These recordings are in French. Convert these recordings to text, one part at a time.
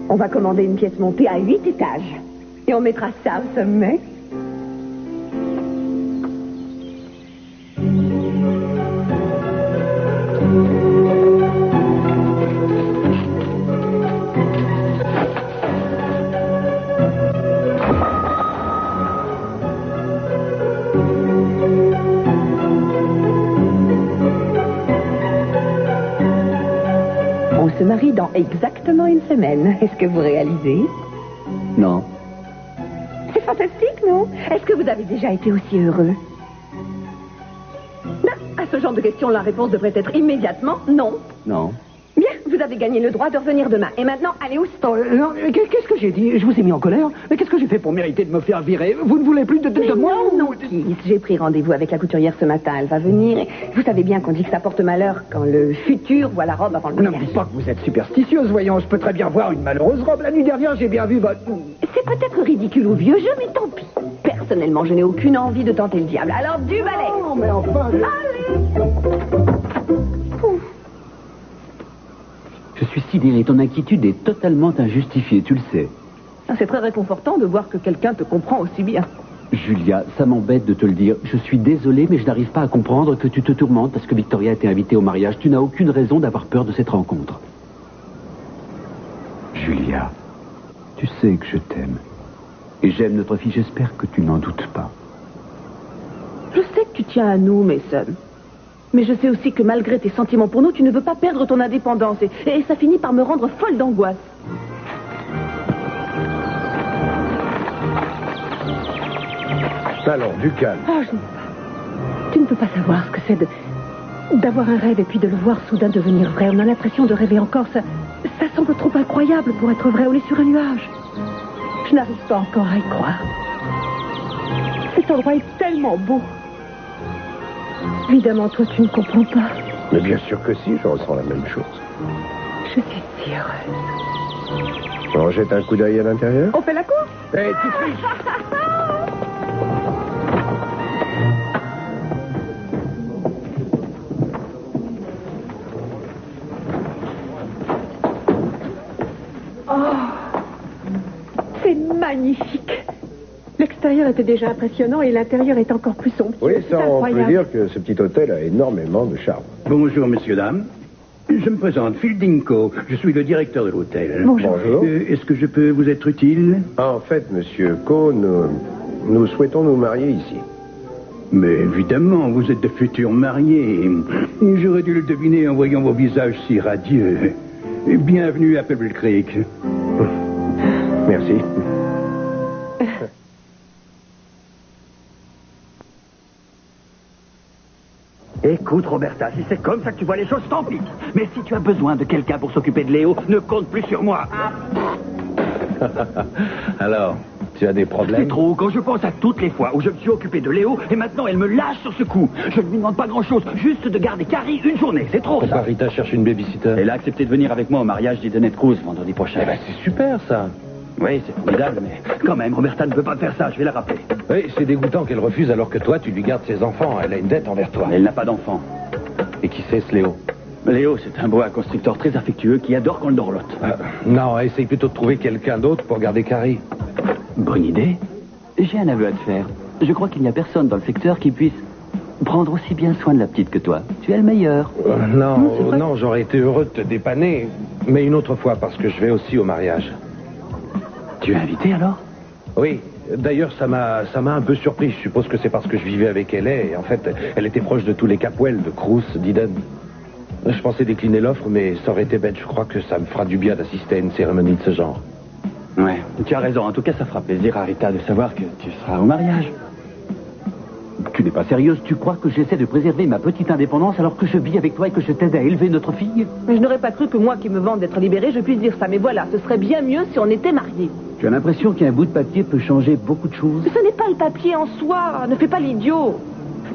On va commander une pièce montée à 8 étages. Et on mettra ça au sommet. On se marie dans exactement une semaine. Est-ce que vous réalisez? Non. C'est fantastique, non? Est-ce que vous avez déjà été aussi heureux? Non, à ce genre de questions, la réponse devrait être immédiatement non. Non. Bien, vous avez gagné le droit de revenir demain. Et maintenant, allez où? Non, qu'est-ce que j'ai dit? Je vous ai mis en colère? Mais qu'est-ce que j'ai fait pour mériter de me faire virer? Vous ne voulez plus de moi? Non, Keith, j'ai pris rendez-vous avec la couturière ce matin. Elle va venir. Et vous savez bien qu'on dit que ça porte malheur quand le futur voit la robe avant le Non, mariage. me dites pas que vous êtes superstitieuse, voyons. Je peux très bien voir une malheureuse robe. La nuit dernière, j'ai bien vu votre... C'est peut-être ridicule ou vieux jeu, mais tant pis. Personnellement, je n'ai aucune envie de tenter le diable. Alors, du balai. Non, mais enfin... Allez. Je suis sidéré. Ton inquiétude est totalement injustifiée, tu le sais. C'est très réconfortant de voir que quelqu'un te comprend aussi bien. Julia, ça m'embête de te le dire. Je suis désolé, mais je n'arrive pas à comprendre que tu te tourmentes parce que Victoria a été invitée au mariage. Tu n'as aucune raison d'avoir peur de cette rencontre. Julia, tu sais que je t'aime. Et j'aime notre fille, j'espère que tu n'en doutes pas. Je sais que tu tiens à nous, Mason. Mais je sais aussi que malgré tes sentiments pour nous, tu ne veux pas perdre ton indépendance. Et ça finit par me rendre folle d'angoisse. Alors, du calme. Oh, tu ne peux pas savoir ce que c'est d'avoir un rêve et puis de le voir soudain devenir vrai. On a l'impression de rêver encore. Ça semble trop incroyable pour être vrai. On est sur un nuage. Je n'arrive pas encore à y croire. Cet endroit est tellement beau. Évidemment, toi, tu ne comprends pas. Mais bien sûr que si, je ressens la même chose. Je suis si heureuse. On jette un coup d'œil à l'intérieur? On fait la course? Hé, tu triches! C'est magnifique. L'extérieur était déjà impressionnant et l'intérieur est encore plus somptueux. Oui, C'est ça, on peut incroyable. dire que ce petit hôtel a énormément de charme. Bonjour, messieurs, dames. Je me présente, Fielding Co. Je suis le directeur de l'hôtel. Bonjour. Bonjour. Est-ce que je peux vous être utile? En fait, monsieur Coe, nous souhaitons nous marier ici. Mais évidemment, vous êtes de futurs mariés. J'aurais dû le deviner en voyant vos visages si radieux. Bienvenue à Pebble Creek. Merci. Écoute, Roberta, si c'est comme ça que tu vois les choses, tant pis. Mais si tu as besoin de quelqu'un pour s'occuper de Léo, ne compte plus sur moi. Alors, tu as des C'est problèmes? trop, quand je pense à toutes les fois où je me suis occupé de Léo, et maintenant elle me lâche sur ce coup. Je ne lui demande pas grand-chose, juste de garder Carrie une journée, c'est trop, ça. Rita cherche une babysitter. Elle a accepté de venir avec moi au mariage d'Edenette Cruz vendredi prochain. Eh ben, c'est super, ça. Oui, c'est formidable, mais Quand même, Roberta ne peut pas faire ça, je vais la rappeler. Oui, c'est dégoûtant qu'elle refuse alors que toi, tu lui gardes ses enfants. Elle a une dette envers toi. elle n'a pas d'enfant. Et qui c'est, ce Léo? Léo, c'est un boa constrictor très affectueux qui adore qu'on le dorlote. Non, essaye plutôt de trouver quelqu'un d'autre pour garder Carrie. Bonne idée. J'ai un aveu à te faire. Je crois qu'il n'y a personne dans le secteur qui puisse prendre aussi bien soin de la petite que toi. Tu es le meilleur. Non, j'aurais été heureux de te dépanner, mais une autre fois, parce que je vais aussi au mariage. Tu es invité alors? Oui, d'ailleurs, ça m'a un peu surpris. Je suppose que c'est parce que je vivais avec elle, et en fait, elle était proche de tous les Capwell, de Cruz, d'Eden. Je pensais décliner l'offre, mais ça aurait été bête. Je crois que ça me fera du bien d'assister à une cérémonie de ce genre. Ouais, tu as raison. En tout cas, ça fera plaisir à Rita de savoir que tu seras au mariage. Tu n'es pas sérieuse? Tu crois que j'essaie de préserver ma petite indépendance alors que je vis avec toi et que je t'aide à élever notre fille? Mais je n'aurais pas cru que moi qui me vante d'être libérée, je puisse dire ça. Mais voilà, ce serait bien mieux si on était mariés. Tu as l'impression qu'un bout de papier peut changer beaucoup de choses? Ce n'est pas le papier en soi. Ne fais pas l'idiot.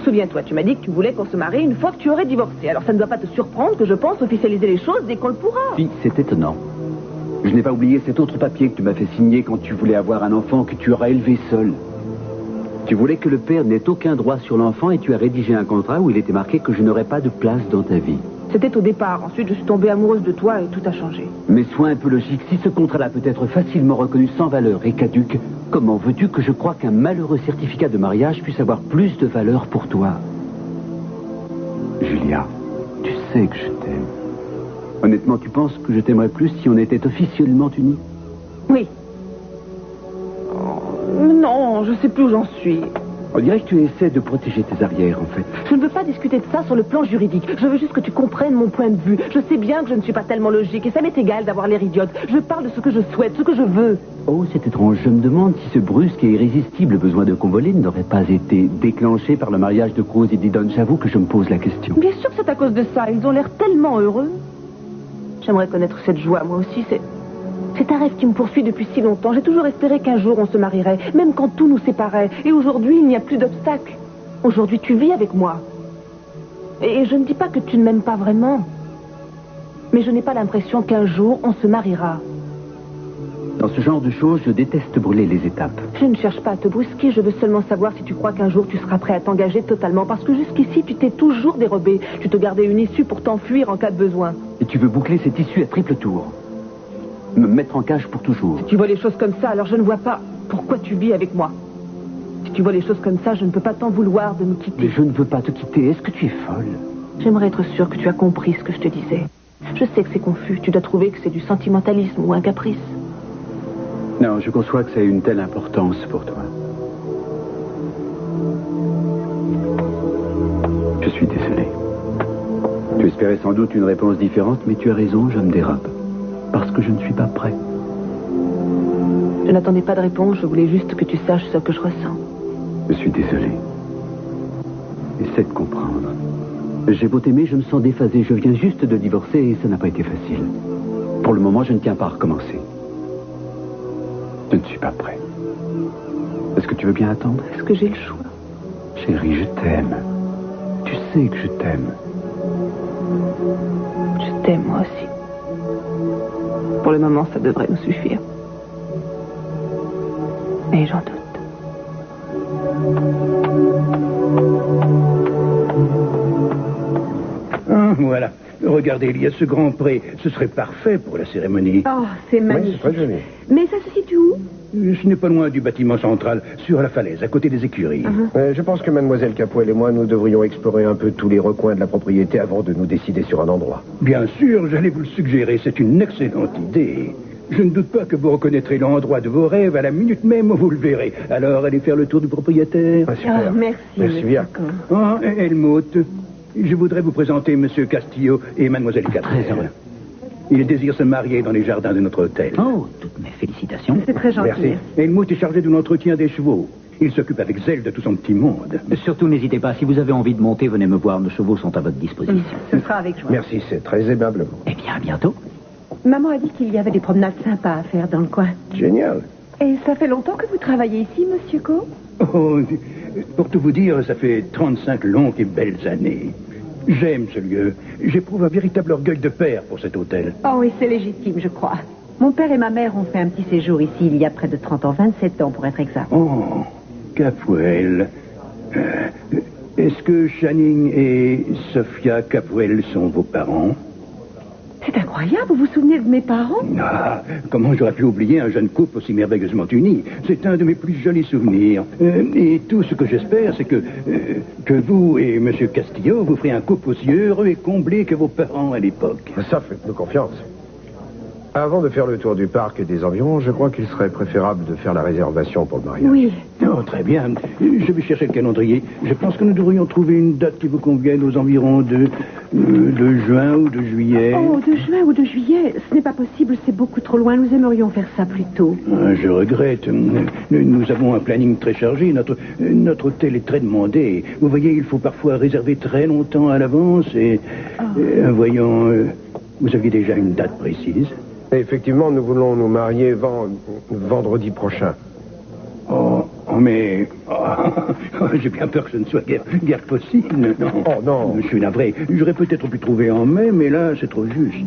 Souviens-toi, tu m'as dit que tu voulais qu'on se marie une fois que tu aurais divorcé. Alors ça ne doit pas te surprendre que je pense officialiser les choses dès qu'on le pourra. Si, c'est étonnant. Je n'ai pas oublié cet autre papier que tu m'as fait signer quand tu voulais avoir un enfant que tu auras élevé seul. Tu voulais que le père n'ait aucun droit sur l'enfant et tu as rédigé un contrat où il était marqué que je n'aurais pas de place dans ta vie. C'était au départ. Ensuite, je suis tombée amoureuse de toi et tout a changé. Mais sois un peu logique. Si ce contrat-là peut être facilement reconnu sans valeur et caduque, comment veux-tu que je croie qu'un malheureux certificat de mariage puisse avoir plus de valeur pour toi? Julia, tu sais que je t'aime. Honnêtement, tu penses que je t'aimerais plus si on était officiellement unis? Oui. Oh, non, je sais plus où j'en suis. On dirait que tu essaies de protéger tes arrières, en fait. Je ne veux pas discuter de ça sur le plan juridique. Je veux juste que tu comprennes mon point de vue. Je sais bien que je ne suis pas tellement logique et ça m'est égal d'avoir l'air idiote. Je parle de ce que je souhaite, ce que je veux. Oh, c'est étrange. Je me demande si ce brusque et irrésistible besoin de convoler n'aurait pas été déclenché par le mariage de Cruz et d'Idon. J'avoue que je me pose la question. Bien sûr que c'est à cause de ça. Ils ont l'air tellement heureux. J'aimerais connaître cette joie, moi aussi. C'est un rêve qui me poursuit depuis si longtemps. J'ai toujours espéré qu'un jour on se marierait, même quand tout nous séparait. Et aujourd'hui, il n'y a plus d'obstacles. Aujourd'hui, tu vis avec moi. Et je ne dis pas que tu ne m'aimes pas vraiment. Mais je n'ai pas l'impression qu'un jour on se mariera. Dans ce genre de choses, je déteste brûler les étapes. Je ne cherche pas à te brusquer. Je veux seulement savoir si tu crois qu'un jour tu seras prêt à t'engager totalement. Parce que jusqu'ici, tu t'es toujours dérobé. Tu te gardais une issue pour t'enfuir en cas de besoin. Et tu veux boucler cette issue à triple tour. Me mettre en cage pour toujours. Si tu vois les choses comme ça, alors je ne vois pas pourquoi tu vis avec moi. Si tu vois les choses comme ça, je ne peux pas t'en vouloir de me quitter. Mais je ne veux pas te quitter. Est-ce que tu es folle? J'aimerais être sûre que tu as compris ce que je te disais. Je sais que c'est confus. Tu dois trouver que c'est du sentimentalisme ou un caprice. Non, je conçois que ça ait une telle importance pour toi. Je suis désolé. Tu espérais sans doute une réponse différente, mais tu as raison, je me dérape. Parce que je ne suis pas prêt. Je n'attendais pas de réponse, je voulais juste que tu saches ce que je ressens. Je suis désolé. Essaie de comprendre. J'ai beau t'aimer, je me sens déphasé. Je viens juste de divorcer et ça n'a pas été facile. Pour le moment, je ne tiens pas à recommencer. Je ne suis pas prêt. Est-ce que tu veux bien attendre? Est-ce que j'ai le choix? Chérie, je t'aime. Tu sais que je t'aime. Je t'aime, moi aussi. Pour le moment, ça devrait nous suffire. Mais j'en doute. Ah, voilà. Regardez, il y a ce grand pré. Ce serait parfait pour la cérémonie. Oh, c'est Oui, magnifique. c'est très joli. Mais ça se situe où? Ce n'est pas loin du bâtiment central, sur la falaise, à côté des écuries. Je pense que mademoiselle Capoel et moi, nous devrions explorer un peu tous les recoins de la propriété avant de nous décider sur un endroit. Bien sûr, j'allais vous le suggérer. C'est une excellente idée. Je ne doute pas que vous reconnaîtrez l'endroit de vos rêves à la minute même où vous le verrez. Alors, allez faire le tour du propriétaire. Ah, super. Oh, merci. Merci bien. Ah, Helmut, je voudrais vous présenter Monsieur Castillo et mademoiselle Capoel. Très heureux. Ils désirent se marier dans les jardins de notre hôtel. Oh, toutes mes félicitations. C'est très gentil. Merci. Helmut est chargé de l'entretien des chevaux. Il s'occupe avec zèle de tout son petit monde. Surtout, n'hésitez pas. Si vous avez envie de monter, venez me voir. Nos chevaux sont à votre disposition. Ce sera avec joie. Merci, c'est très aimable. Eh bien, à bientôt. Maman a dit qu'il y avait des promenades sympas à faire dans le coin. Génial. Et ça fait longtemps que vous travaillez ici, Monsieur Co? Oh, pour tout vous dire, ça fait 35 longues et belles années. J'aime ce lieu. J'éprouve un véritable orgueil de père pour cet hôtel. Oh oui, c'est légitime, je crois. Mon père et ma mère ont fait un petit séjour ici il y a près de 30 ans, 27 ans pour être exact. Oh, Capoel. Est-ce que Channing et Sophia Capoel sont vos parents? C'est incroyable, vous vous souvenez de mes parents? Ah, comment j'aurais pu oublier un jeune couple aussi merveilleusement uni? C'est un de mes plus jolis souvenirs. Et tout ce que j'espère, c'est que vous et M. Castillo, vous ferez un couple aussi heureux et comblé que vos parents à l'époque. Ça, faites-nous confiance. Avant de faire le tour du parc et des environs, je crois qu'il serait préférable de faire la réservation pour le mariage. Oui. Oh, très bien. Je vais chercher le calendrier. Je pense que nous devrions trouver une date qui vous convienne aux environs de juin ou de juillet. Oh, de juin ou de juillet, ce n'est pas possible, c'est beaucoup trop loin. Nous aimerions faire ça plus tôt. Ah, je regrette. Nous avons un planning très chargé. Notre hôtel est très demandé. Vous voyez, il faut parfois réserver très longtemps à l'avance. Et voyons, vous aviez déjà une date précise? Effectivement, nous voulons nous marier vendredi prochain. Mais j'ai bien peur que ce ne soit guère possible. Non. Oh, non. Je suis navré. J'aurais peut-être pu trouver en mai, mais là, c'est trop juste.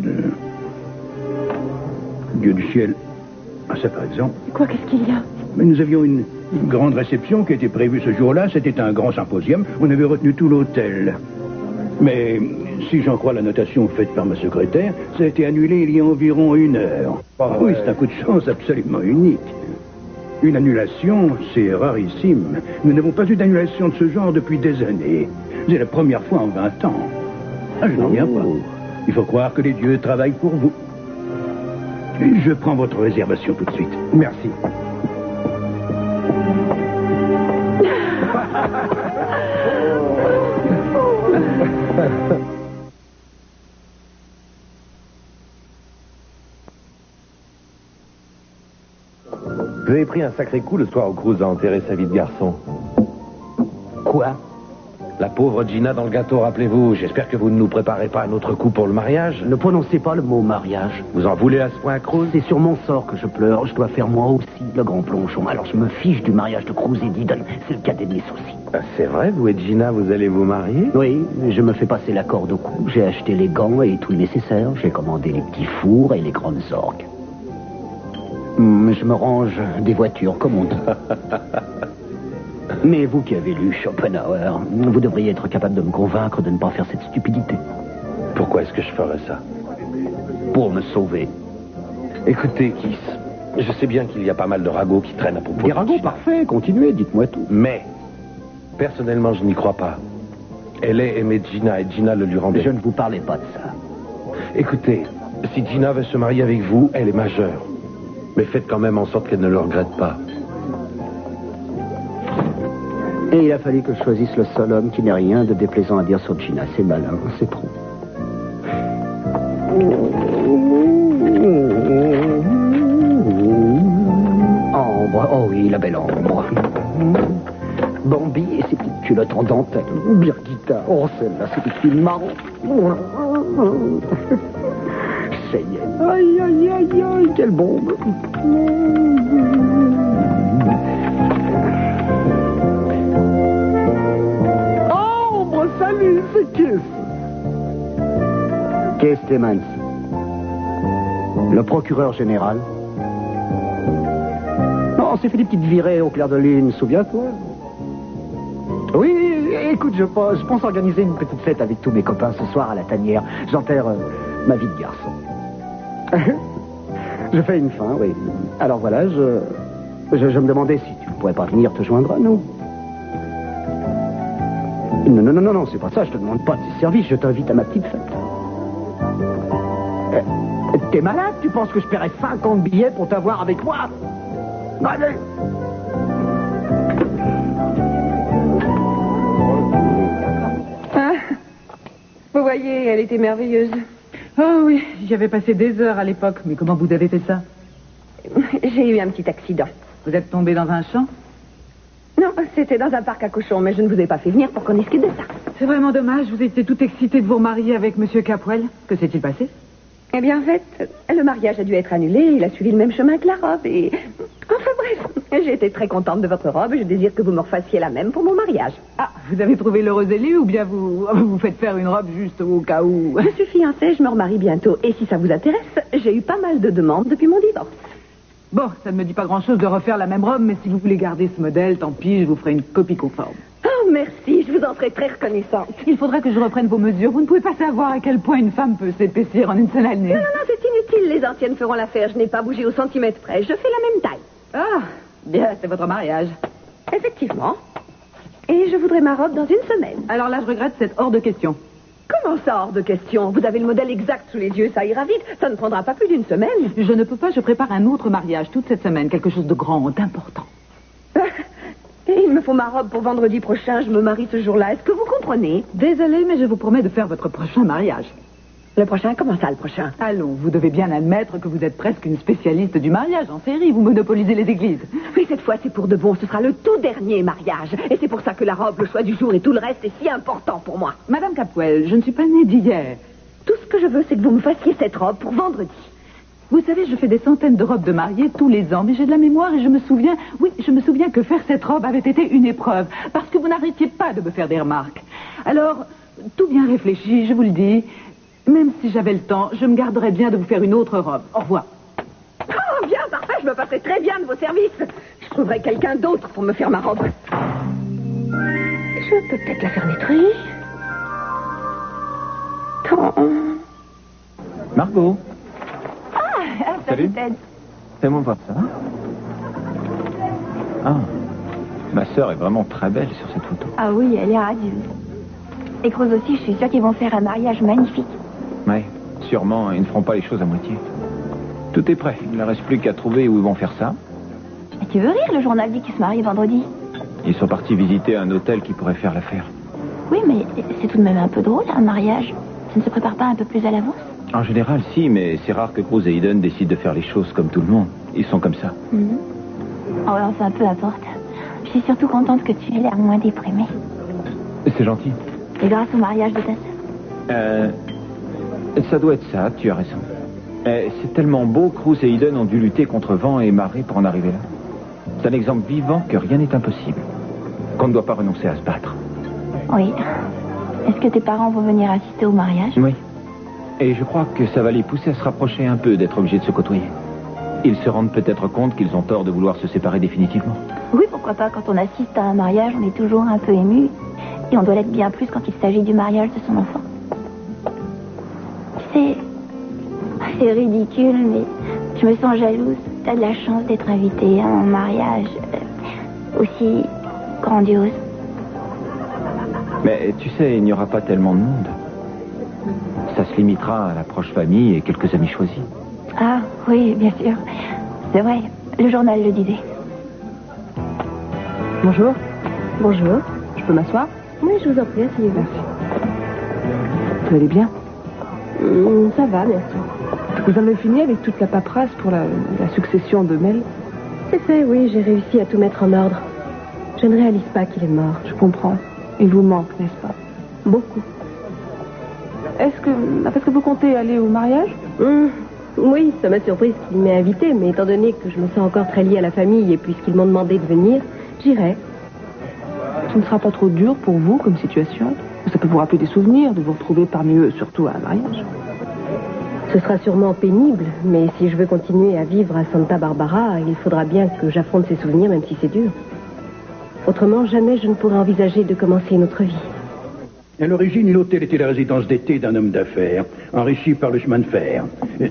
Dieu du ciel. Ah, ça, par exemple. Quoi, qu'est-ce qu'il y a? Mais nous avions une grande réception qui était prévue ce jour-là. C'était un grand symposium. On avait retenu tout l'hôtel. Mais Si j'en crois la notation faite par ma secrétaire, ça a été annulé il y a environ 1 heure. Oui, c'est un coup de chance absolument unique. Une annulation, c'est rarissime. Nous n'avons pas eu d'annulation de ce genre depuis des années. C'est la première fois en 20 ans. Ah, je n'en reviens pas. Il faut croire que les dieux travaillent pour vous. Je prends votre réservation tout de suite. Merci. Vous avez pris un sacré coup le soir où Cruz a enterré sa vie de garçon. Quoi? La pauvre Gina dans le gâteau, rappelez-vous. J'espère que vous ne nous préparez pas un autre coup pour le mariage. Ne prononcez pas le mot mariage. Vous en voulez à ce point, Cruz? C'est sur mon sort que je pleure. Je dois faire moi aussi le grand plongeon. Alors je me fiche du mariage de Cruz et d'Eden. C'est le cas des soucis. C'est vrai, vous et Gina, vous allez vous marier? Oui, je me fais passer la corde au cou. J'ai acheté les gants et tout le nécessaire. J'ai commandé les petits fours et les grandes orgues. Je me range des voitures, comme on dit. Mais vous qui avez lu Schopenhauer, vous devriez être capable de me convaincre de ne pas faire cette stupidité. Pourquoi est-ce que je ferais ça? Pour me sauver. Écoutez, Kiss, je sais bien qu'il y a pas mal de ragots qui traînent à propos Des de ragots, Gina. parfait, continuez, dites-moi tout. Mais, personnellement, je n'y crois pas. Elle est aimée de Gina et Gina le lui rendait. Je ne vous parlais pas de ça. Écoutez, si Gina veut se marier avec vous, elle est majeure. Mais faites quand même en sorte qu'elle ne le regrette pas. Et il a fallu que je choisisse le seul homme qui n'ait rien de déplaisant à dire sur Gina. C'est malin, c'est trop. Ambre, oh oui, la belle Ambre. Bambi et ses petites culottes en dentelle. Birgitta, oh celle-là, c'est des filles marrons. Cheyenne, aïe, aïe, aïe, aïe, quelle bombe. Ambre, salut, c'est Kiss. Kiss Clemens. Le procureur général. Non, on s'est fait des petites virées au clair de lune, souviens-toi? Oui, écoute, je pense organiser une petite fête avec tous mes copains ce soir à la tanière. J'enterre ma vie de garçon. Je fais une fin, oui. Alors voilà, je me demandais si tu ne pourrais pas venir te joindre à nous. Non, c'est pas ça, je te demande pas tes services, je t'invite à ma petite fête. T'es malade? Tu penses que je paierais 50 billets pour t'avoir avec moi? Allez! Ah, vous voyez, elle était merveilleuse. Oh oui, j'y avais passé des heures à l'époque, mais comment vous avez fait ça? J'ai eu un petit accident. Vous êtes tombé dans un champ? Non, c'était dans un parc à cochons, mais je ne vous ai pas fait venir pour qu'on discute de ça. C'est vraiment dommage, vous étiez tout excité de vous remarier avec Monsieur Capwell. Que s'est-il passé? Eh bien, en fait, le mariage a dû être annulé. Il a suivi le même chemin que la robe et... Enfin bref, j'ai été très contente de votre robe et je désire que vous me refassiez la même pour mon mariage. Ah, vous avez trouvé l'heureux élu ou bien vous faites faire une robe juste au cas où? Je suis fiancée, je me remarie bientôt. Et si ça vous intéresse, j'ai eu pas mal de demandes depuis mon divorce. Bon, ça ne me dit pas grand-chose de refaire la même robe, mais si vous voulez garder ce modèle, tant pis, je vous ferai une copie conforme. Oh, merci, je vous en serai très reconnaissante. Il faudrait que je reprenne vos mesures. Vous ne pouvez pas savoir à quel point une femme peut s'épaissir en une seule année. Non, c'est inutile, les anciennes feront l'affaire. Je n'ai pas bougé au centimètre près. Je fais la même taille. Ah, bien, c'est votre mariage. Effectivement. Et je voudrais ma robe dans une semaine. Alors là, je regrette, c'est hors de question. Comment ça, hors de question? Vous avez le modèle exact sous les yeux, ça ira vite. Ça ne prendra pas plus d'une semaine. Je ne peux pas, je prépare un autre mariage toute cette semaine. Quelque chose de grand, d'important. Et il me faut ma robe pour vendredi prochain. Je me marie ce jour-là. Est-ce que vous comprenez? Désolée, mais je vous promets de faire votre prochain mariage. Le prochain? Comment ça, le prochain? Allons, vous devez bien admettre que vous êtes presque une spécialiste du mariage en série. Vous monopolisez les églises. Oui, cette fois, c'est pour de bon. Ce sera le tout dernier mariage. Et c'est pour ça que la robe, le choix du jour et tout le reste est si important pour moi. Madame Capwell, je ne suis pas née d'hier. Tout ce que je veux, c'est que vous me fassiez cette robe pour vendredi. Vous savez, je fais des centaines de robes de mariée tous les ans, mais j'ai de la mémoire et je me souviens que faire cette robe avait été une épreuve, parce que vous n'arrêtiez pas de me faire des remarques. Alors, tout bien réfléchi, je vous le dis, même si j'avais le temps, je me garderais bien de vous faire une autre robe. Au revoir. Oh, bien, parfait, je me passerai très bien de vos services. Je trouverai quelqu'un d'autre pour me faire ma robe. Je peux peut-être la faire nettoyer. Margot. Ah, Salut. Ted. Fais-moi voir ça. Ah, ma sœur est vraiment très belle sur cette photo. Ah oui, elle est radieuse. Et Cruz aussi, je suis sûre qu'ils vont faire un mariage magnifique. Ouais, sûrement, ils ne feront pas les choses à moitié. Tout est prêt, il ne reste plus qu'à trouver où ils vont faire ça. Et tu veux rire, le journal dit qu'ils se marient vendredi. Ils sont partis visiter un hôtel qui pourrait faire l'affaire. Oui, mais c'est tout de même un peu drôle, un mariage. Ça ne se prépare pas un peu plus à l'avance? En général, si, mais c'est rare que Cruz et Eden décident de faire les choses comme tout le monde. Ils sont comme ça. Oh, enfin, peu importe. Je suis surtout contente que tu aies l'air moins déprimée. C'est gentil. Et grâce au mariage de ta sœur. Ça doit être ça, tu as raison. C'est tellement beau, Cruz et Eden ont dû lutter contre vent et marée pour en arriver là. C'est un exemple vivant que rien n'est impossible. Qu'on ne doit pas renoncer à se battre. Oui. Est-ce que tes parents vont venir assister au mariage? Oui. Et je crois que ça va les pousser à se rapprocher un peu d'être obligés de se côtoyer. Ils se rendent peut-être compte qu'ils ont tort de vouloir se séparer définitivement. Oui, pourquoi pas. Quand on assiste à un mariage, on est toujours un peu ému. Et on doit l'être bien plus quand il s'agit du mariage de son enfant. C'est ridicule, mais je me sens jalouse. T'as de la chance d'être invitée à un mariage aussi grandiose. Mais tu sais, il n'y aura pas tellement de monde. Ça se limitera à la proche famille et quelques amis choisis. Ah, oui, bien sûr. C'est vrai, le journal le disait. Bonjour. Bonjour. Je peux m'asseoir? Oui, je vous en prie, asseyez-vous. Merci. Vous allez bien? Ça va, merci. Vous avez fini avec toute la paperasse pour la succession de Mel? C'est fait, oui, j'ai réussi à tout mettre en ordre. Je ne réalise pas qu'il est mort. Je comprends. Il vous manque, n'est-ce pas? Beaucoup. Est-ce que vous comptez aller au mariage? Oui, ça m'a surprise qu'il m'ait invité, mais étant donné que je me sens encore très liée à la famille et puisqu'ils m'ont demandé de venir, j'irai. Ce ne sera pas trop dur pour vous comme situation? Ça peut vous rappeler des souvenirs, de vous retrouver parmi eux, surtout à un mariage. Ce sera sûrement pénible, mais si je veux continuer à vivre à Santa Barbara, il faudra bien que j'affronte ces souvenirs, même si c'est dur. Autrement, jamais je ne pourrais envisager de commencer une autre vie. À l'origine, l'hôtel était la résidence d'été d'un homme d'affaires, enrichi par le chemin de fer,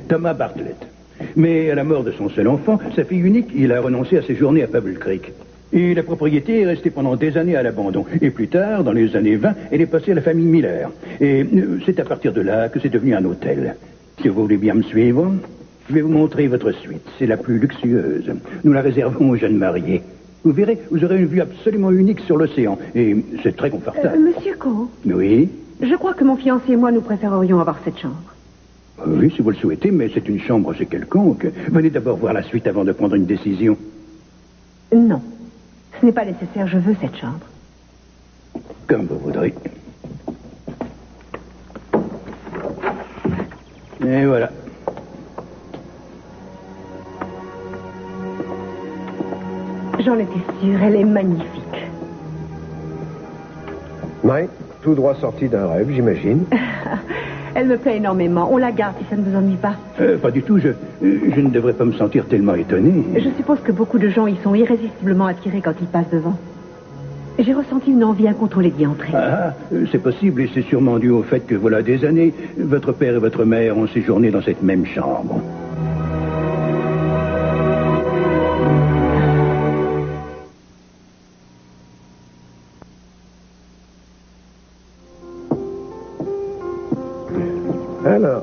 Thomas Bartlett. Mais à la mort de son seul enfant, sa fille unique, il a renoncé à séjourner à Pebble Creek. Et la propriété est restée pendant des années à l'abandon. Et plus tard, dans les années 20, elle est passée à la famille Miller. Et c'est à partir de là que c'est devenu un hôtel. Si vous voulez bien me suivre, je vais vous montrer votre suite. C'est la plus luxueuse. Nous la réservons aux jeunes mariés. Vous verrez, vous aurez une vue absolument unique sur l'océan. Et c'est très confortable. Monsieur Coe, Oui? je crois que mon fiancé et moi, nous préférerions avoir cette chambre. Oui, si vous le souhaitez, mais c'est une chambre chez quelconque. Venez d'abord voir la suite avant de prendre une décision. Non, ce n'est pas nécessaire, je veux cette chambre. Comme vous voudrez. Et voilà. J'en étais sûre, elle est magnifique. Ouais, tout droit sorti d'un rêve, j'imagine. Elle me plaît énormément. On la garde si ça ne vous ennuie pas. Pas du tout, je ne devrais pas me sentir tellement étonné. Je suppose que beaucoup de gens y sont irrésistiblement attirés quand ils passent devant. J'ai ressenti une envie incontrôlée d'y entrer. Ah, c'est possible et c'est sûrement dû au fait que, voilà des années, votre père et votre mère ont séjourné dans cette même chambre. Alors,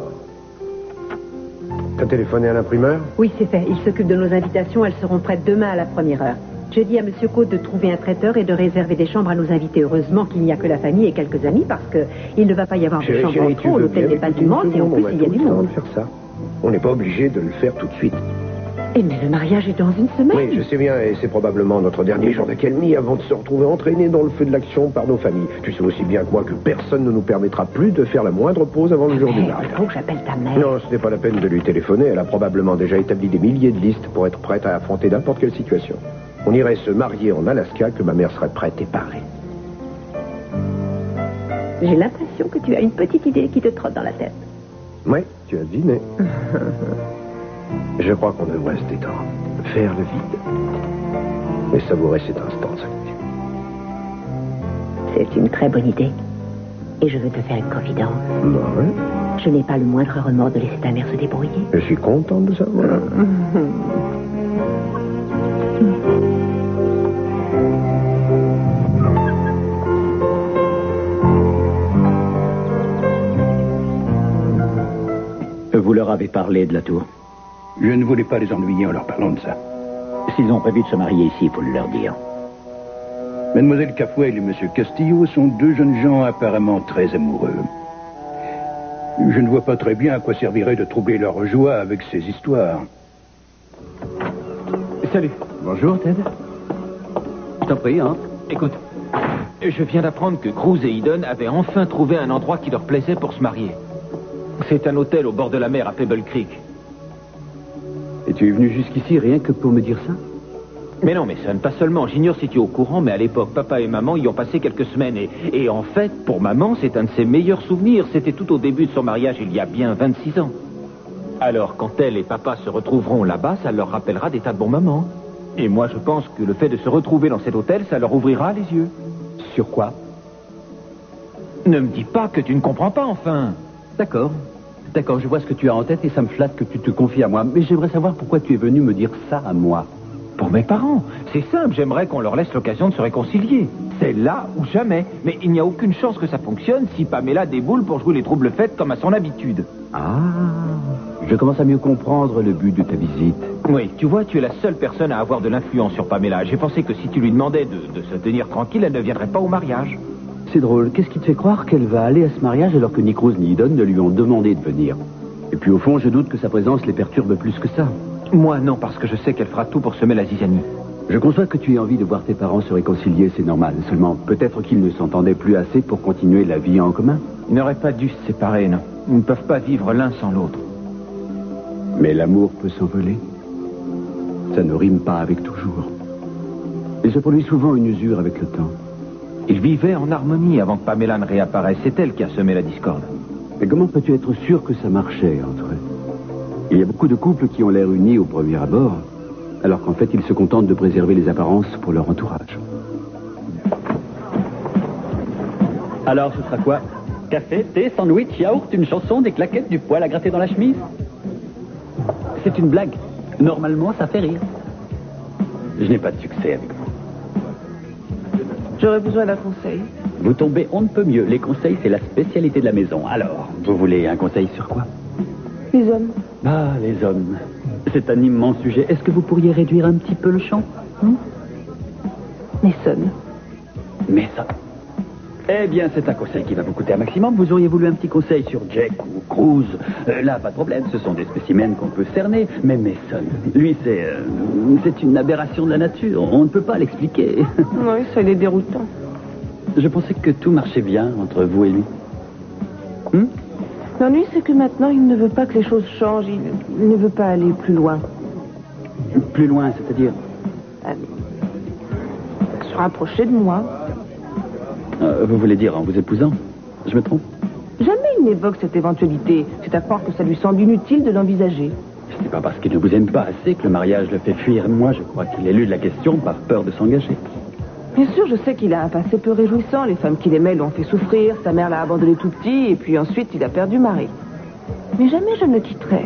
t'as téléphoné à l'imprimeur? Oui, c'est fait. Il s'occupe de nos invitations. Elles seront prêtes demain à la première heure. J'ai dit à M. Cote de trouver un traiteur et de réserver des chambres à nos invités. Heureusement qu'il n'y a que la famille et quelques amis parce qu'il ne va pas y avoir de chambre en trop. L'hôtel n'est pas immense et en plus il y a du monde. Faire ça. On n'est pas obligé de le faire tout de suite. Et mais le mariage est dans une semaine. Oui, je sais bien, et c'est probablement notre dernier jour d'accalmie avant de se retrouver entraînés dans le feu de l'action par nos familles. Tu sais aussi bien que moi que personne ne nous permettra plus de faire la moindre pause avant le jour du mariage. Il faut que j'appelle ta mère. Non, ce n'est pas la peine de lui téléphoner. Elle a probablement déjà établi des milliers de listes pour être prête à affronter n'importe quelle situation. On irait se marier en Alaska que ma mère serait prête et parée. J'ai l'impression que tu as une petite idée qui te trotte dans la tête. Oui, tu as deviné. Je crois qu'on devrait se détendre, faire le vide et savourer cet instant de solitude. C'est une très bonne idée. Et je veux te faire une confidence. Bah ouais. Je n'ai pas le moindre remords de laisser ta mère se débrouiller. Je suis content de savoir. Vous leur avez parlé de la tour? Je ne voulais pas les ennuyer en leur parlant de ça. S'ils ont prévu de se marier ici, il faut le leur dire. Mademoiselle Cafouel et Monsieur Castillo sont deux jeunes gens apparemment très amoureux. Je ne vois pas très bien à quoi servirait de troubler leur joie avec ces histoires. Salut. Bonjour, Ted. Je t'en prie, hein. Écoute, je viens d'apprendre que Cruz et Eden avaient enfin trouvé un endroit qui leur plaisait pour se marier. C'est un hôtel au bord de la mer à Pebble Creek. Et tu es venu jusqu'ici rien que pour me dire ça? Mais non, mais Son, pas seulement. J'ignore si tu es au courant, mais à l'époque, papa et maman y ont passé quelques semaines. Et en fait, pour maman, c'est un de ses meilleurs souvenirs. C'était tout au début de son mariage, il y a bien 26 ans. Alors, quand elle et papa se retrouveront là-bas, ça leur rappellera des tas de bons moments. Et moi, je pense que le fait de se retrouver dans cet hôtel, ça leur ouvrira les yeux. Sur quoi? Ne me dis pas que tu ne comprends pas, enfin. D'accord. D'accord, je vois ce que tu as en tête et ça me flatte que tu te confies à moi. Mais j'aimerais savoir pourquoi tu es venu me dire ça à moi. Pour mes parents. C'est simple, j'aimerais qu'on leur laisse l'occasion de se réconcilier. C'est là ou jamais. Mais il n'y a aucune chance que ça fonctionne si Pamela déboule pour jouer les troubles fêtes comme à son habitude. Ah, je commence à mieux comprendre le but de ta visite. Oui, tu vois, tu es la seule personne à avoir de l'influence sur Pamela. J'ai pensé que si tu lui demandais de se tenir tranquille, elle ne viendrait pas au mariage. C'est drôle, qu'est-ce qui te fait croire qu'elle va aller à ce mariage alors que ni Cruz ni Eden ne lui ont demandé de venir? Et puis au fond, je doute que sa présence les perturbe plus que ça. Moi, non, parce que je sais qu'elle fera tout pour semer la zizanie. Je conçois que tu aies envie de voir tes parents se réconcilier, c'est normal. Seulement, peut-être qu'ils ne s'entendaient plus assez pour continuer la vie en commun. Ils n'auraient pas dû se séparer, non. Ils ne peuvent pas vivre l'un sans l'autre. Mais l'amour peut s'envoler. Ça ne rime pas avec toujours. Et ça produit souvent une usure avec le temps. Ils vivaient en harmonie avant que Pamela ne réapparaisse. C'est elle qui a semé la discorde. Mais comment peux-tu être sûr que ça marchait entre eux? Il y a beaucoup de couples qui ont l'air unis au premier abord, alors qu'en fait, ils se contentent de préserver les apparences pour leur entourage. Alors, ce sera quoi? Café, thé, sandwich, yaourt, une chanson, des claquettes, du poil à gratter dans la chemise? C'est une blague. Normalement, ça fait rire. Je n'ai pas de succès avec vous. J'aurais besoin d'un conseil. Vous tombez on ne peut mieux. Les conseils, c'est la spécialité de la maison. Alors, vous voulez un conseil sur quoi? Les hommes. Ah, les hommes. C'est un immense sujet. Est-ce que vous pourriez réduire un petit peu le champ? Mason. Mais ça... Eh bien, c'est un conseil qui va vous coûter un maximum. Vous auriez voulu un petit conseil sur Jack ou Cruz. Là, pas de problème. Ce sont des spécimens qu'on peut cerner. Mais Mason, lui, c'est une aberration de la nature. On ne peut pas l'expliquer. Oui, ça, il est déroutant. Je pensais que tout marchait bien entre vous et lui. L'ennui, c'est que maintenant, il ne veut pas que les choses changent. Il ne veut pas aller plus loin. Plus loin, c'est-à-dire? Se rapprocher de moi. Vous voulez dire en vous épousant? Je me trompe? Jamais il n'évoque cette éventualité. C'est à croire que ça lui semble inutile de l'envisager. Ce n'est pas parce qu'il ne vous aime pas assez que le mariage le fait fuir. Moi, je crois qu'il élude la question par peur de s'engager. Bien sûr, je sais qu'il a un passé peu réjouissant. Les femmes qu'il aimait l'ont fait souffrir. Sa mère l'a abandonné tout petit. Et puis ensuite, il a perdu mari. Mais jamais je ne le quitterai.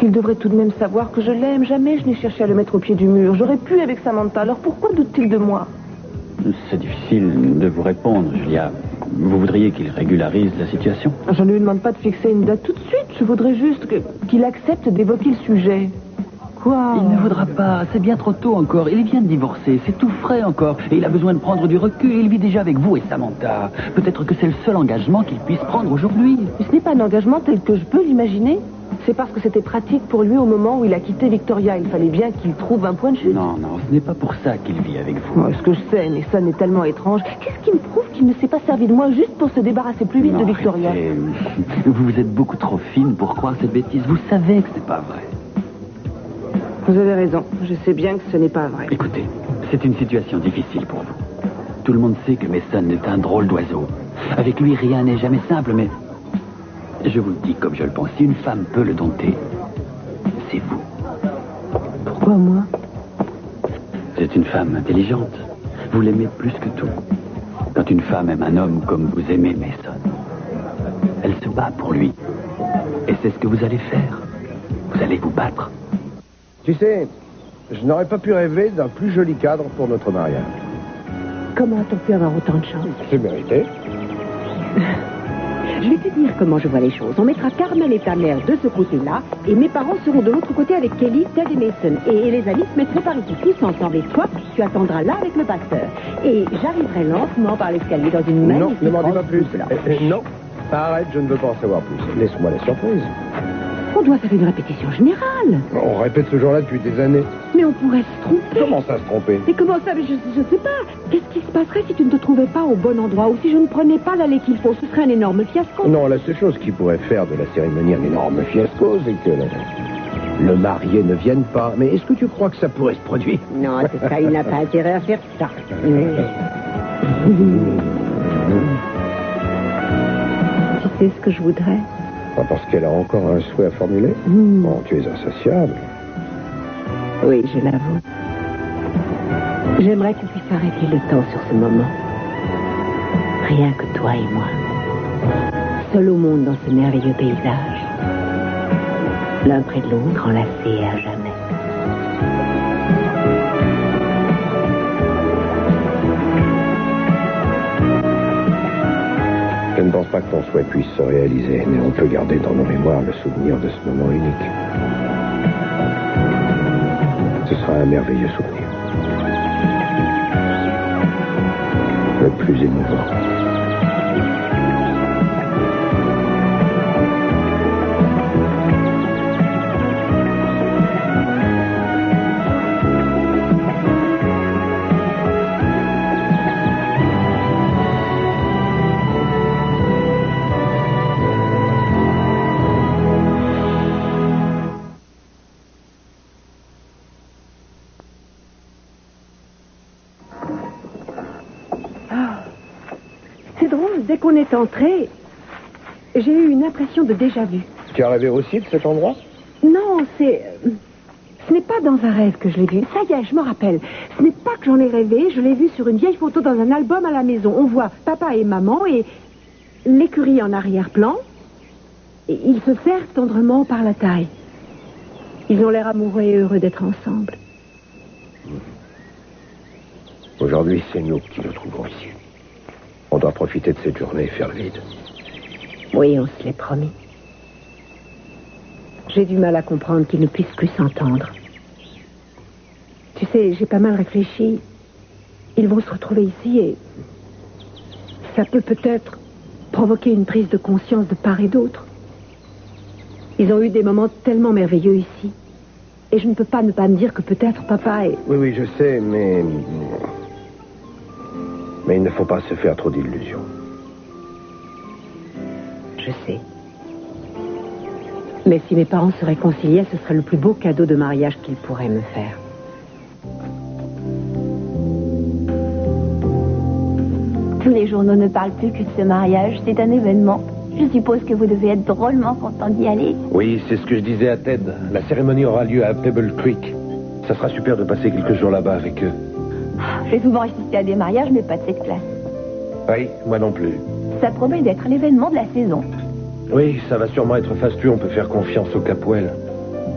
Il devrait tout de même savoir que je l'aime. Jamais je n'ai cherché à le mettre au pied du mur. J'aurais pu avec Samantha. Alors pourquoi doute-t-il de moi? C'est difficile de vous répondre, Julia. Vous voudriez qu'il régularise la situation? Je ne lui demande pas de fixer une date tout de suite. Je voudrais juste qu'il accepte d'évoquer le sujet. Quoi? Il ne voudra pas. C'est bien trop tôt encore. Il vient de divorcer. C'est tout frais encore. Et il a besoin de prendre du recul. Il vit déjà avec vous et Samantha. Peut-être que c'est le seul engagement qu'il puisse prendre aujourd'hui. Mais ce n'est pas un engagement tel que je peux l'imaginer. C'est parce que c'était pratique pour lui au moment où il a quitté Victoria. Il fallait bien qu'il trouve un point de chute. Non, ce n'est pas pour ça qu'il vit avec vous. Ce que je sais, mais ça n'est tellement étrange. Qu'est-ce qui me prouve qu'il ne s'est pas servi de moi juste pour se débarrasser plus vite de Victoria? Vous êtes beaucoup trop fine pour croire cette bêtise. Vous savez que c'est pas vrai. Vous avez raison. Je sais bien que ce n'est pas vrai. Écoutez, c'est une situation difficile pour vous. Tout le monde sait que Mason est un drôle d'oiseau. Avec lui, rien n'est jamais simple, mais... Je vous le dis comme je le pense, si une femme peut le dompter, c'est vous. Pourquoi moi? Vous êtes une femme intelligente. Vous l'aimez plus que tout. Quand une femme aime un homme comme vous aimez Mason, elle se bat pour lui. Et c'est ce que vous allez faire. Vous allez vous battre. Tu sais, je n'aurais pas pu rêver d'un plus joli cadre pour notre mariage. Comment a-t-on pu avoir autant de chance? C'est mérité. Je vais te dire comment je vois les choses. On mettra Carmel et ta mère de ce côté-là, et mes parents seront de l'autre côté avec Kelly, Ted et Mason. Et les amis se mettront par ici tous ensemble. Et toi, tu attendras là avec le pasteur. Et j'arriverai lentement par l'escalier dans une magnifique... Non, ne m'en dis pas plus. blanche. Non, arrête, je ne veux pas en savoir plus. Laisse-moi la surprise. On doit faire une répétition générale. On répète ce jour-là depuis des années. Mais on pourrait se tromper. Comment ça se tromper? Et comment ça? Mais je sais pas. Qu'est-ce qui se passerait si tu ne te trouvais pas au bon endroit ou si je ne prenais pas l'allée qu'il faut? Ce serait un énorme fiasco. Non, la seule chose qui pourrait faire de la cérémonie un énorme fiasco, c'est que le marié ne vienne pas. Mais est-ce que tu crois que ça pourrait se produire? Non, c'est ça, il n'a pas intérêt à faire ça. Tu sais ce que je voudrais? Pas parce qu'elle a encore un souhait à formuler? Oh, tu es insatiable. Oui, je l'avoue. J'aimerais qu'on puisse arrêter le temps sur ce moment. Rien que toi et moi. Seul au monde dans ce merveilleux paysage. L'un près de l'autre, enlacés à jamais. Je ne pense pas que ton souhait puisse se réaliser, mais on peut garder dans nos mémoires le souvenir de ce moment unique. Ce sera un merveilleux souvenir. Le plus émouvant. Dès qu'on est entré, j'ai eu une impression de déjà-vu. Tu as rêvé aussi de cet endroit? Non, ce n'est pas dans un rêve que je l'ai vu. Ça y est, je me rappelle. Ce n'est pas que j'en ai rêvé, je l'ai vu sur une vieille photo dans un album à la maison. On voit papa et maman et l'écurie en arrière-plan. Et ils se serrent tendrement par la taille. Ils ont l'air amoureux et heureux d'être ensemble. Aujourd'hui, c'est nous qui nous trouvons ici. On doit profiter de cette journée et faire le vide. Oui, on se l'est promis. J'ai du mal à comprendre qu'ils ne puissent plus s'entendre. Tu sais, j'ai pas mal réfléchi. Ils vont se retrouver ici et ça peut peut-être provoquer une prise de conscience de part et d'autre. Ils ont eu des moments tellement merveilleux ici. Et je ne peux pas ne pas me dire que peut-être papa est... Oui, je sais, mais il ne faut pas se faire trop d'illusions. Je sais. Mais si mes parents se réconciliaient, ce serait le plus beau cadeau de mariage qu'ils pourraient me faire. Tous les journaux ne parlent plus que de ce mariage. C'est un événement. Je suppose que vous devez être drôlement content d'y aller. Oui, c'est ce que je disais à Ted. La cérémonie aura lieu à Pebble Creek. Ça sera super de passer quelques jours là-bas avec eux. J'ai souvent assisté à des mariages, mais pas de cette classe. Oui, moi non plus. Ça promet d'être l'événement de la saison. Oui, ça va sûrement être fastueux. On peut faire confiance au Capwell.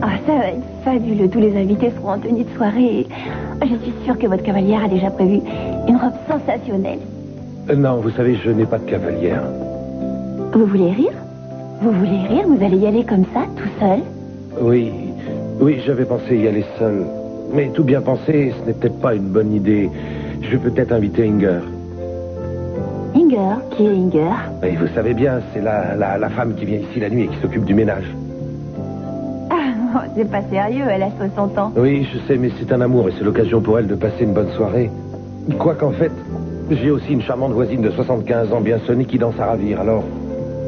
Ah, ça va être fabuleux. Tous les invités seront en tenue de soirée. Je suis sûre que votre cavalière a déjà prévu une robe sensationnelle. Non, vous savez, je n'ai pas de cavalière. Vous voulez rire? Vous voulez rire? Vous allez y aller comme ça, tout seul? Oui, j'avais pensé y aller seul. Mais tout bien pensé, ce n'est peut-être pas une bonne idée. Je vais peut-être inviter Inger. Inger? Qui est Inger? Et vous savez bien, c'est la femme qui vient ici la nuit et qui s'occupe du ménage. Ah, c'est pas sérieux, elle a 60 ans. Oui, je sais, mais c'est un amour et c'est l'occasion pour elle de passer une bonne soirée. Quoiqu'en fait, j'ai aussi une charmante voisine de 75 ans bien sonnée qui danse à ravir. Alors,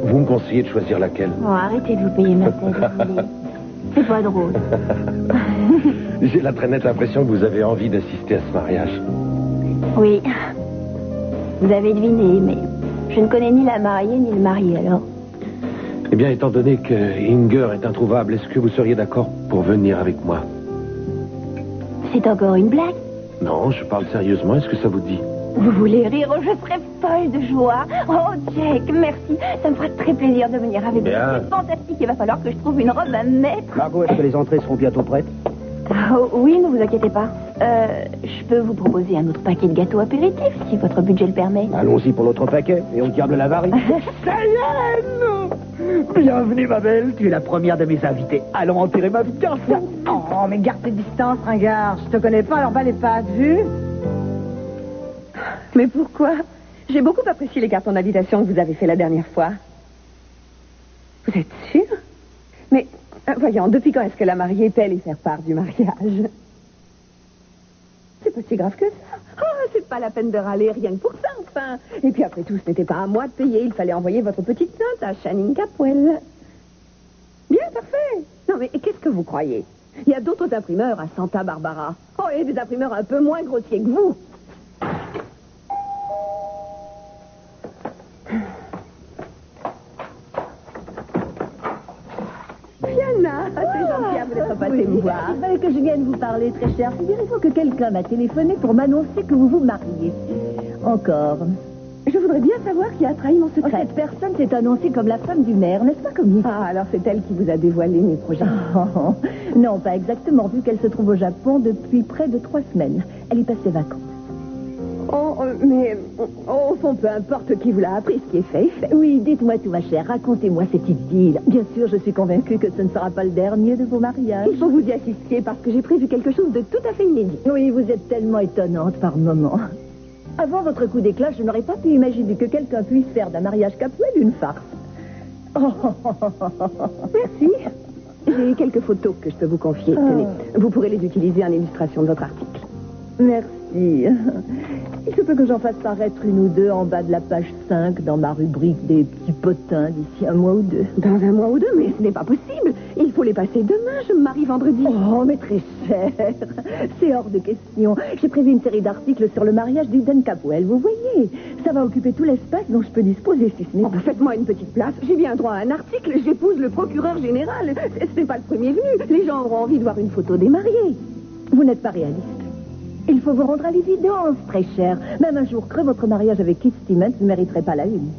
vous me conseillez de choisir laquelle? Oh, arrêtez de vous payer ma tête, désolé. C'est pas drôle. J'ai la très nette impression que vous avez envie d'assister à ce mariage. Oui. Vous avez deviné, mais je ne connais ni la mariée ni le marié, alors. Eh bien, étant donné que Inger est introuvable, est-ce que vous seriez d'accord pour venir avec moi? C'est encore une blague? Non, je parle sérieusement. Est-ce que ça vous dit? Vous voulez rire? Oh, je serais folle de joie. Oh, Jake, merci. Ça me fera très plaisir de venir avec vous. Bien. C'est fantastique. Il va falloir que je trouve une robe à mettre. Margot, est-ce que les entrées seront bientôt prêtes? Oh, oui, ne vous inquiétez pas. Je peux vous proposer un autre paquet de gâteaux apéritifs, si votre budget le permet. Allons-y pour l'autre paquet, et au diable la varie. Cheyenne! Bienvenue, ma belle. Tu es la première de mes invités. Allons enterrer ma vie de garçon. Oh, mais garde tes distances, ringard. Je te connais pas, alors bas les pattes, vu? Mais pourquoi? J'ai beaucoup apprécié les cartons d'invitation que vous avez fait la dernière fois. Vous êtes sûr? Mais, voyons, depuis quand est-ce que la mariée paie les faire part du mariage? C'est pas si grave que ça. Oh, c'est pas la peine de râler, rien que pour ça, enfin. Et puis après tout, ce n'était pas à moi de payer. Il fallait envoyer votre petite note à Channing Capwell. Bien, parfait. Non, mais qu'est-ce que vous croyez? Il y a d'autres imprimeurs à Santa Barbara. Oh, et des imprimeurs un peu moins grossiers que vous. Fiona, c'est gentil à vous d'être passé me voir. Il fallait que je vienne vous parler, très cher. Figurez-vous que quelqu'un m'a téléphoné pour m'annoncer que vous vous mariez. Encore. Je voudrais bien savoir qui a trahi mon secret. Cette personne s'est annoncée comme la femme du maire, n'est-ce pas, Connie? Ah, alors c'est elle qui vous a dévoilé mes projets. Oh, non, pas exactement, vu qu'elle se trouve au Japon depuis près de 3 semaines. Elle y passe ses vacances. Oh, mais au fond, peu importe qui vous l'a appris, ce qui est fait est fait. Oui, dites-moi tout, ma chère, racontez-moi cette idylle. Bien sûr, je suis convaincue que ce ne sera pas le dernier de vos mariages. Il faut que vous y assistiez parce que j'ai prévu quelque chose de tout à fait inédit. Oui, vous êtes tellement étonnante par moments. Avant votre coup d'éclat, je n'aurais pas pu imaginer que quelqu'un puisse faire d'un mariage Capwell une farce. Merci. J'ai quelques photos que je peux vous confier. Tenez, vous pourrez les utiliser en illustration de votre article. Merci. Il se peut que j'en fasse paraître une ou deux en bas de la page 5 dans ma rubrique des petits potins d'ici 1 mois ou 2. Dans 1 mois ou 2, mais ce n'est pas possible. Il faut les passer demain. Je me marie vendredi. Oh, mais très cher. C'est hors de question. J'ai prévu une série d'articles sur le mariage d'Eden Capwell. Vous voyez, ça va occuper tout l'espace dont je peux disposer, si ce n'est pas. Faites-moi une petite place. J'ai bien droit à un article. J'épouse le procureur général. Ce n'est pas le premier venu. Les gens auront envie de voir une photo des mariés. Vous n'êtes pas réaliste. Il faut vous rendre à l'évidence, très cher. Même un jour creux, votre mariage avec Keith Stevens ne mériterait pas la une.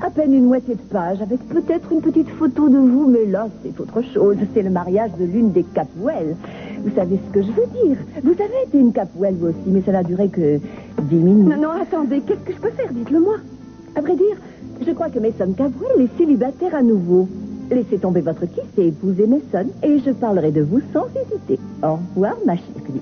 À peine une moitié de page, avec peut-être une petite photo de vous, mais là, c'est autre chose. C'est le mariage de l'une des Capwell. Vous savez ce que je veux dire? Vous avez été une Capwell, vous aussi, mais ça n'a duré que 10 minutes. Non, attendez, qu'est-ce que je peux faire? Dites-le-moi. À vrai dire, je crois que Mason Capwell est célibataire à nouveau. Laissez tomber votre kiss et épousez Mason, et je parlerai de vous sans hésiter. Au revoir, ma chérie.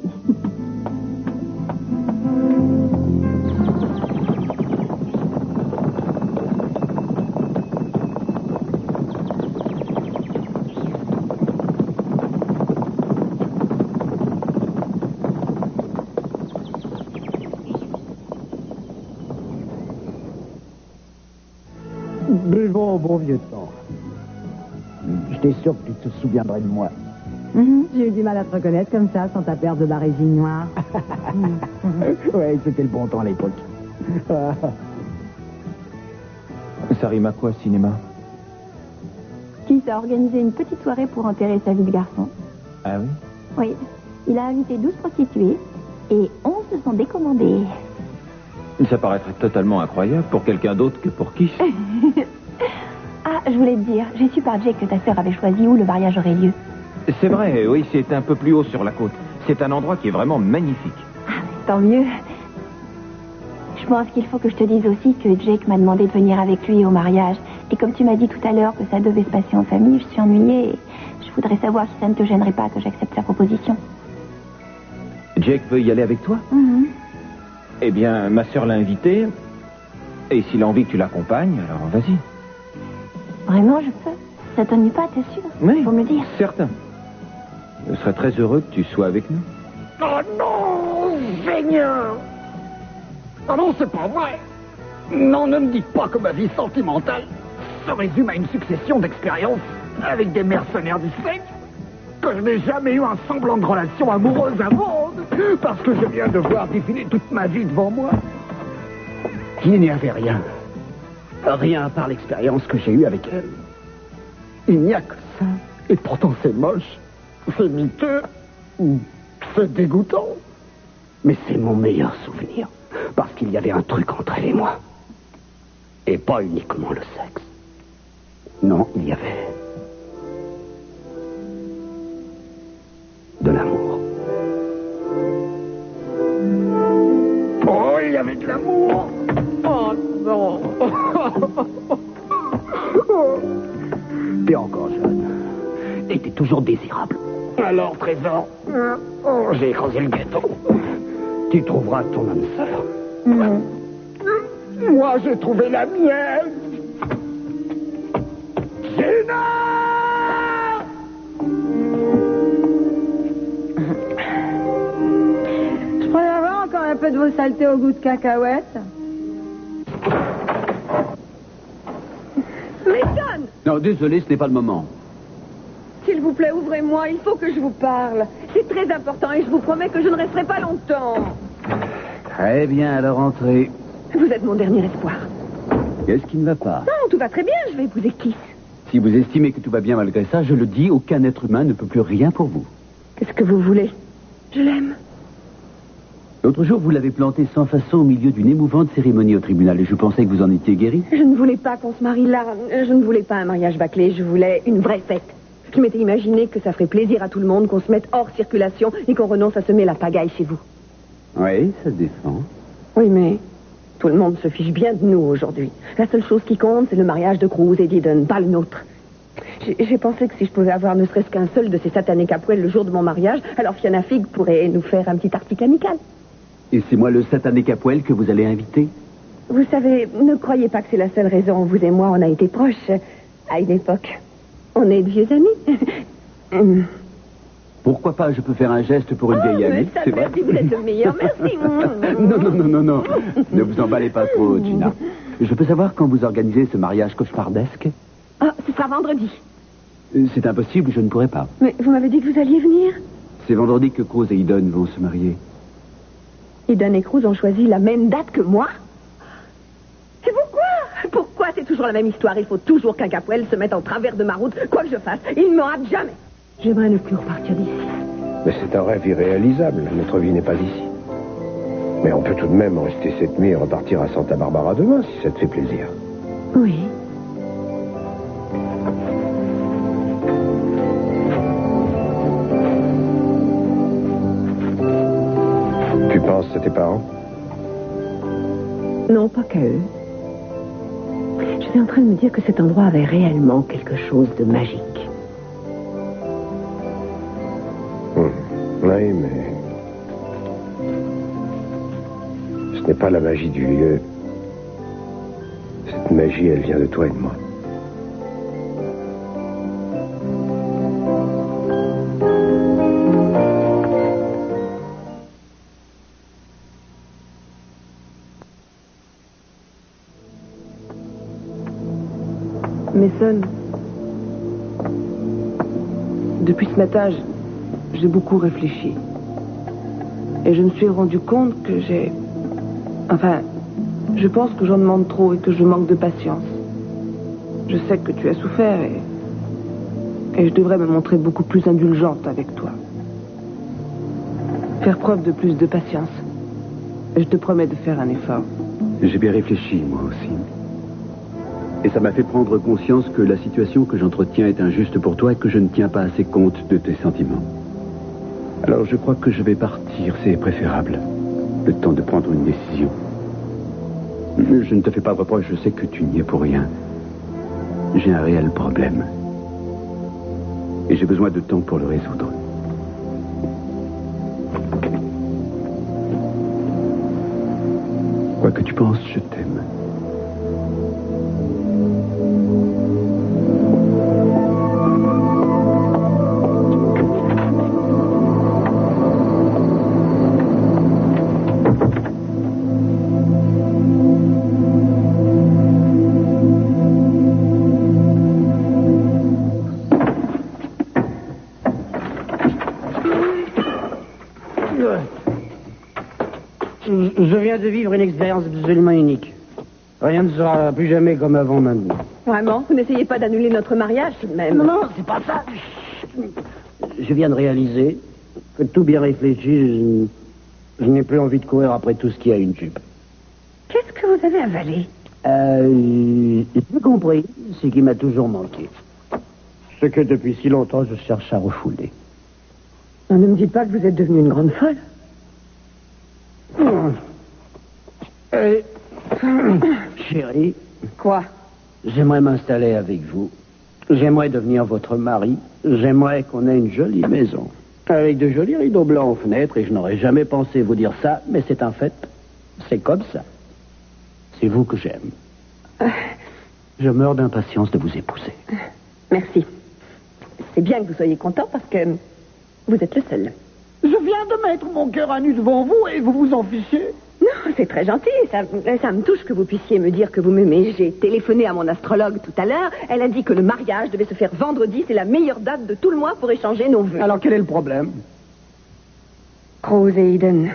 Buvons au bon vieux temps. J'étais sûr que tu te souviendrais de moi. J'ai eu du mal à te reconnaître comme ça, sans ta paire de bas résine noire. Ouais, c'était le bon temps à l'époque. Ça rime à quoi, cinéma? Keith a organisé une petite soirée pour enterrer sa vie de garçon. Ah oui? Oui. Il a invité 12 prostituées et 11 se sont décommandées. Ça paraîtrait totalement incroyable pour quelqu'un d'autre que pour Keith. Ah, je voulais te dire, j'ai su par Jake que ta sœur avait choisi où le mariage aurait lieu. C'est vrai, oui, c'est un peu plus haut sur la côte. C'est un endroit qui est vraiment magnifique. Ah, tant mieux. Je pense qu'il faut que je te dise aussi que Jake m'a demandé de venir avec lui au mariage. Et comme tu m'as dit tout à l'heure que ça devait se passer en famille, je suis ennuyée et je voudrais savoir si ça ne te gênerait pas que j'accepte sa proposition. Jake veut y aller avec toi? Eh bien, ma sœur l'a invité. Et s'il a envie que tu l'accompagnes, alors vas-y. Vraiment, je peux? Ça t'ennuie pas, t'es sûr? Oui, faut me le dire. Certain. Je serais très heureux que tu sois avec nous. Oh non, Seigneur! Oh non, c'est pas vrai! Non, ne me dites pas que ma vie sentimentale se résume à une succession d'expériences avec des mercenaires du sexe, que je n'ai jamais eu un semblant de relation amoureuse avant, parce que je viens de voir défiler toute ma vie devant moi. Il n'y avait rien. Rien à part l'expérience que j'ai eue avec elle. Il n'y a que ça. Et pourtant c'est moche, c'est miteux, c'est dégoûtant. Mais c'est mon meilleur souvenir. Parce qu'il y avait un truc entre elle et moi. Et pas uniquement le sexe. Non, il y avait... de l'amour. Oh, il y avait de l'amour. Oh non. T'es encore jeune. Et t'es toujours désirable. Alors, trésor, j'ai écrasé le gâteau. Tu trouveras ton âme sœur. Moi, j'ai trouvé la mienne. Gina! Je pourrais avoir encore un peu de vos saletés au goût de cacahuètes. Lincoln! Non, désolé, ce n'est pas le moment. S'il vous plaît, ouvrez-moi, il faut que je vous parle. C'est très important et je vous promets que je ne resterai pas longtemps. Très bien, alors entrez. Vous êtes mon dernier espoir. Qu'est-ce qui ne va pas? Non, tout va très bien, je vais épouser Keith. Si vous estimez que tout va bien malgré ça, je le dis, aucun être humain ne peut plus rien pour vous. Qu'est-ce que vous voulez? Je l'aime. L'autre jour, vous l'avez planté sans façon au milieu d'une émouvante cérémonie au tribunal et je pensais que vous en étiez guéri. Je ne voulais pas qu'on se marie là. Je ne voulais pas un mariage bâclé, je voulais une vraie fête. Je m'étais imaginé que ça ferait plaisir à tout le monde, qu'on se mette hors circulation et qu'on renonce à semer la pagaille chez vous. Oui, ça se défend. Oui, mais tout le monde se fiche bien de nous aujourd'hui. La seule chose qui compte, c'est le mariage de Cruz et d'Eden, pas le nôtre. J'ai pensé que si je pouvais avoir ne serait-ce qu'un seul de ces satanés capouels le jour de mon mariage, alors Fiona Fig pourrait nous faire un petit article amical. Et c'est moi le satané Capoel que vous allez inviter? Vous savez, ne croyez pas que c'est la seule raison. Vous et moi, on a été proches à une époque. On est de vieux amis. Pourquoi pas, je peux faire un geste pour une vieille amie, ça, c'est vrai. merci, vous êtes le meilleur, merci. Non. Ne vous emballez pas trop, Gina. Je peux savoir quand vous organisez ce mariage cauchemardesque? Ah, ce sera vendredi. C'est impossible, je ne pourrai pas. Mais vous m'avez dit que vous alliez venir. C'est vendredi que Cruz et Eden vont se marier. Eden et Cruz ont choisi la même date que moi. Et pourquoi c'est toujours la même histoire? Il faut toujours qu'un Capoel se mette en travers de ma route, quoi que je fasse. Il ne me rate jamais. J'aimerais ne plus repartir d'ici. Mais c'est un rêve irréalisable. Notre vie n'est pas ici. Mais on peut tout de même rester cette nuit et repartir à Santa Barbara demain, si ça te fait plaisir. Oui. Tu penses à tes parents? Non, pas qu'à eux. J'étais en train de me dire que cet endroit avait réellement quelque chose de magique. Oui, mais... ce n'est pas la magie du lieu. Cette magie, elle vient de toi et de moi. Mason, depuis ce matin, j'ai beaucoup réfléchi. Et je me suis rendu compte que je pense que j'en demande trop et que je manque de patience. Je sais que tu as souffert et je devrais me montrer beaucoup plus indulgente avec toi. Faire preuve de plus de patience. Et je te promets de faire un effort. J'ai bien réfléchi, moi aussi. Et ça m'a fait prendre conscience que la situation que j'entretiens est injuste pour toi et que je ne tiens pas assez compte de tes sentiments. Alors je crois que je vais partir, c'est préférable. Le temps de prendre une décision. Je ne te fais pas reproche, je sais que tu n'y es pour rien. J'ai un réel problème. Et j'ai besoin de temps pour le résoudre. Quoi que tu penses, je t'aime. Je viens de vivre une expérience absolument unique. Rien ne sera plus jamais comme avant maintenant. Vraiment? Vous n'essayez pas d'annuler notre mariage, tout de même? Non, c'est pas ça. Je viens de réaliser que tout bien réfléchi, Je n'ai plus envie de courir après tout ce qui a une jupe. Qu'est-ce que vous avez avalé? J'ai compris ce qui m'a toujours manqué. Ce que depuis si longtemps je cherche à refouler. Non, ne me dites pas que vous êtes devenue une grande folle. Chérie. Quoi? J'aimerais m'installer avec vous. J'aimerais devenir votre mari. J'aimerais qu'on ait une jolie maison. Avec de jolis rideaux blancs aux fenêtres, et je n'aurais jamais pensé vous dire ça, mais c'est un fait. C'est comme ça. C'est vous que j'aime. Je meurs d'impatience de vous épouser. Merci. C'est bien que vous soyez content parce que vous êtes le seul. Je viens de mettre mon cœur à nu devant vous et vous vous en fichez. Non, c'est très gentil. Ça me touche que vous puissiez me dire que vous m'aimez. J'ai téléphoné à mon astrologue tout à l'heure. Elle a dit que le mariage devait se faire vendredi. C'est la meilleure date de tout le mois pour échanger nos vœux. Alors quel est le problème? Rose et Eden.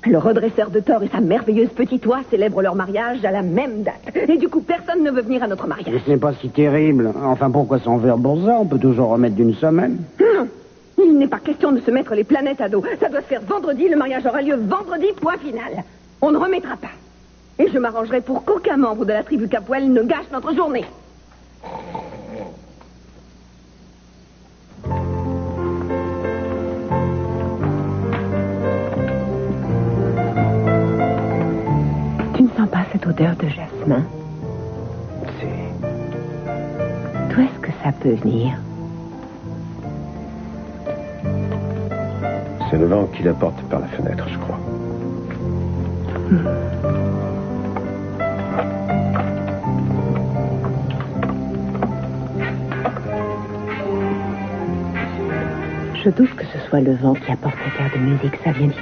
Le redresseur de tort et sa merveilleuse petite oie célèbrent leur mariage à la même date. Et du coup, personne ne veut venir à notre mariage. Mais ce n'est pas si terrible. Enfin, pourquoi s'en faire pour ça? On peut toujours remettre d'une semaine. Non. Il n'est pas question de se mettre les planètes à dos. Ça doit se faire vendredi. Le mariage aura lieu vendredi, point final. On ne remettra pas. Et je m'arrangerai pour qu'aucun membre de la tribu Capwell ne gâche notre journée. Tu ne sens pas cette odeur de jasmin? Si. D'où est-ce que ça peut venir? C'est le vent qui la porte par la fenêtre, je crois. Je doute que ce soit le vent qui apporte cet air de musique. Ça vient d'ici.